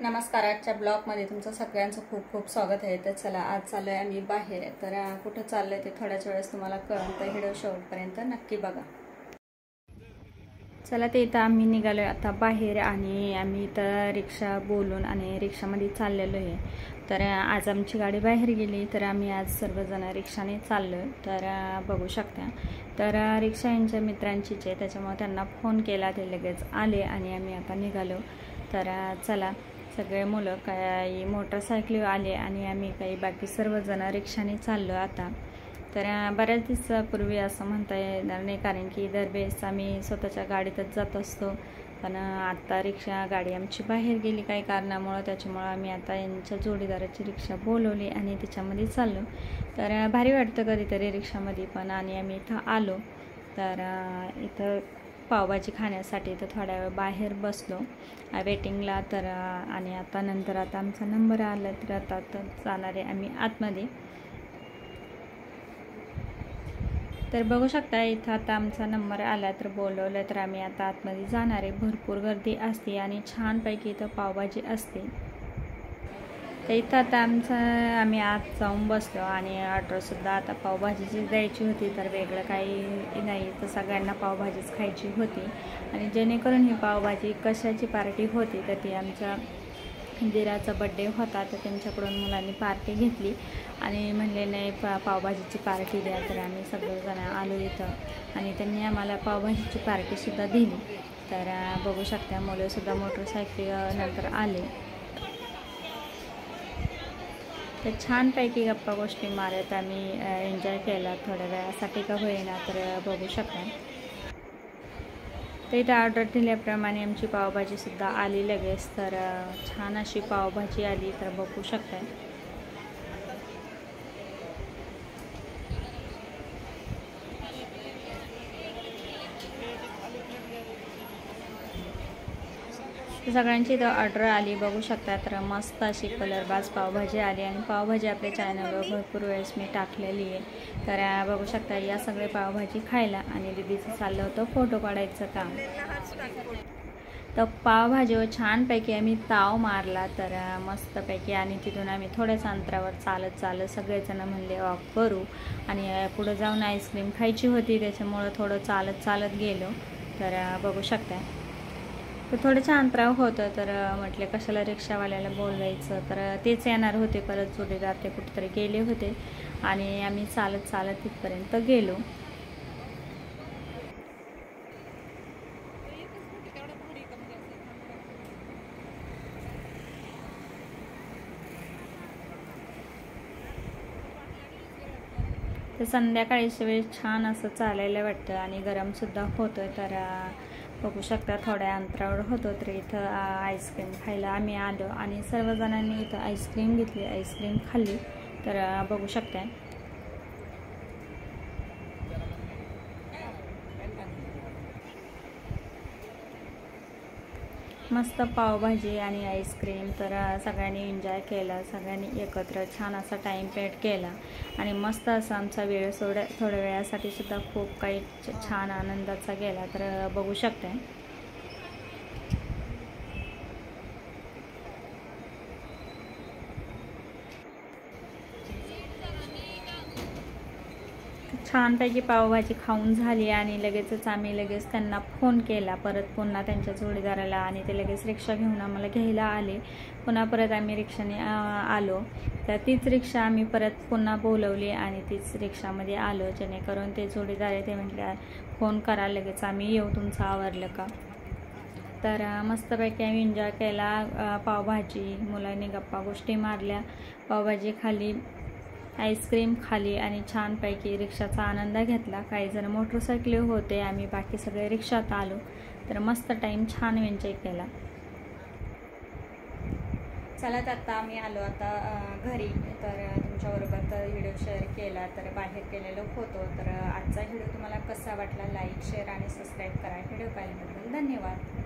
नमस्कार. आजच्या ब्लॉगमध्ये तुमचं सगळ्यांचं खूप खूप स्वागत आहे. तर चला, आज चाललोय आम्ही बाहेर. तर कुठं चाललोय ते थोड्याच वेळेस तुम्हाला कळेल, तर व्हिडिओ शेवटपर्यंत नक्की बघा. चला, ते इथं आम्ही निघालोय आता बाहेर आणि आम्ही इथं रिक्षा बोलून आणि रिक्षामध्ये चाललेलो आहे. तर आज आमची गाडी बाहेर गेली, तर आम्ही आज सर्वजण रिक्षाने चाललोय. तर बघू शकता, तर रिक्षा यांच्या मित्रांचीच आहे, त्याच्यामुळे त्यांना फोन केला, ते लगेच आले आणि आम्ही आता निघालो. तर चला, सगळे मुलं काही मोटरसायकली आले आणि आम्ही काही बाकी सर्वजण रिक्षाने चाललो आता. तर बऱ्याच दिवसापूर्वी असं म्हणता येणार नाही, कारण की दरवेळेस आम्ही स्वतःच्या गाडीतच जात असतो. पण आत्ता रिक्षा गाडी आमची बाहेर गेली काही कारणामुळं, त्याच्यामुळं आम्ही आता यांच्या जोडीदाराची रिक्षा बोलवली आणि त्याच्यामध्ये चाललो. तर भारी वाटतं कधीतरी रिक्षामध्ये पण. आणि आम्ही इथं आलो, तर इथं पावभाजी खाण्यासाठी तर थोड्या वेळ बाहेर बसलो वेटिंगला. तर आणि आता नंतर आता आमचा नंबर आला, तर आता जाणार आहे आम्ही आतमध्ये. तर बघू शकता, इथं आता आमचा नंबर आला, तर बोलवलं, तर आम्ही आता आतमध्ये जाणार आहे. भरपूर गर्दी असते आणि छानपैकी इथं पावभाजी असते. तर इथं आता आम्ही आत जाऊन बसलो आणि ऑर्डरसुद्धा आता पावभाजीची द्यायची होती. तर वेगळं काही नाही, तर सगळ्यांना पावभाजीच खायची होती. आणि जेणेकरून ही पावभाजी कशाची पार्टी होती, तर ती आमच्या दिराचा बड्डे होता, तर त्यांच्याकडून मुलांनी पार्टी घेतली आणि म्हणले नाही पावभाजीची पार्टी द्या. तर आम्ही सगळेजण आलो इथं आणि त्यांनी आम्हाला पावभाजीची पार्टीसुद्धा दिली. तर बघू शकता, मुलंसुद्धा मोटरसायकल नंतर आले. तर छानपैकी गप्पा गोष्टी मारत आम्ही एन्जॉय केला थोड्या वेळासाठी का होईना. तर बघू शकता, तर इथं ऑर्डर दिल्याप्रमाणे आमची पावभाजीसुद्धा आली लगेच. तर छान अशी पावभाजी आली, तर बघू शकता. सगळ्यांची इथं ऑर्डर आली, बघू शकता. तर मस्त अशी कलरबाज पावभाजी आली आणि पावभाजी आपल्या चॅनलवर भरपूर वेळेस मी टाकलेली आहे. तर बघू शकता, या सगळे पावभाजी खायला आणि दीदीचं चाललं होतं फोटो काढायचं काम. तर पावभाजीवर छानपैकी आम्ही ताव मारला, तर मस्तपैकी. आणि तिथून आम्ही थोड्याच अंतरावर चालत सगळेजण म्हणले वॉक करू आणि पुढं जाऊन आईस्क्रीम खायची होती, त्याच्यामुळं थोडं चालत गेलो. तर बघू शकता, तर थोडंसं अंतराव होतं. तर म्हटले कशाला रिक्षावाल्याला बोलवायचं, तर तेच येणार होते परत जोडीदार, ते कुठेतरी गेले होते आणि आम्ही चालत तिथपर्यंत गेलो. तर संध्याकाळीच्या वेळेस छान असं चालायला वाटतं आणि गरमसुद्धा होतं. तर बघू शकता, थोड्या अंतरावर होतो, तर इथं आईस्क्रीम खायला आम्ही आलो आणि सर्वजणांनी इथं आईस्क्रीम घेतली, आईस्क्रीम खाल्ली. तर बघू शकता, मस्त पावभाजी आणि आईस्क्रीम. तर सगळ्यांनी एन्जॉय केला, सगळ्यांनी एकत्र छान असा टाईम स्पेंड केला आणि मस्त असा आमचा वेळ थोड्या वेळासाठी सुद्धा खूप काही छान आनंदाचा गेला. तर बघू शकता, छानपैकी पावभाजी खाऊन झाली आणि लगेचच आम्ही त्यांना फोन केला परत पुन्हा त्यांच्या जोडीदाराला आणि ते लगेच रिक्षा घेऊन आम्हाला घ्यायला आले. पुन्हा परत आम्ही रिक्षाने आलो. तर तीच रिक्षा आम्ही परत पुन्हा बोलवली आणि तीच रिक्षामध्ये आलो, जेणेकरून ते जोडीदार आहे ते म्हटले फोन करा लगेच आम्ही येऊ, तुमचं आवरलं का. तर मस्तपैकी आम्ही एन्जॉय केला पावभाजी. मुलांनी गप्पा गोष्टी मारल्या, पावभाजी खाली, आईस्क्रीम खाली आणि छानपैकी रिक्षाचा आनंद घेतला. काही जण मोटरसायकली होते, आम्ही बाकी सगळे रिक्षात आलो. तर मस्त टाईम छान एन्जॉय केला. चला, तर आता आम्ही आलो आता घरी. तर तुमच्याबरोबर तर व्हिडिओ शेअर केला, तर बाहेर केलेलो फोटो. तर आजचा व्हिडिओ तुम्हाला कसा वाटला, लाईक शेअर आणि सबस्क्राईब करा. व्हिडिओ पाहिल्याबद्दल धन्यवाद.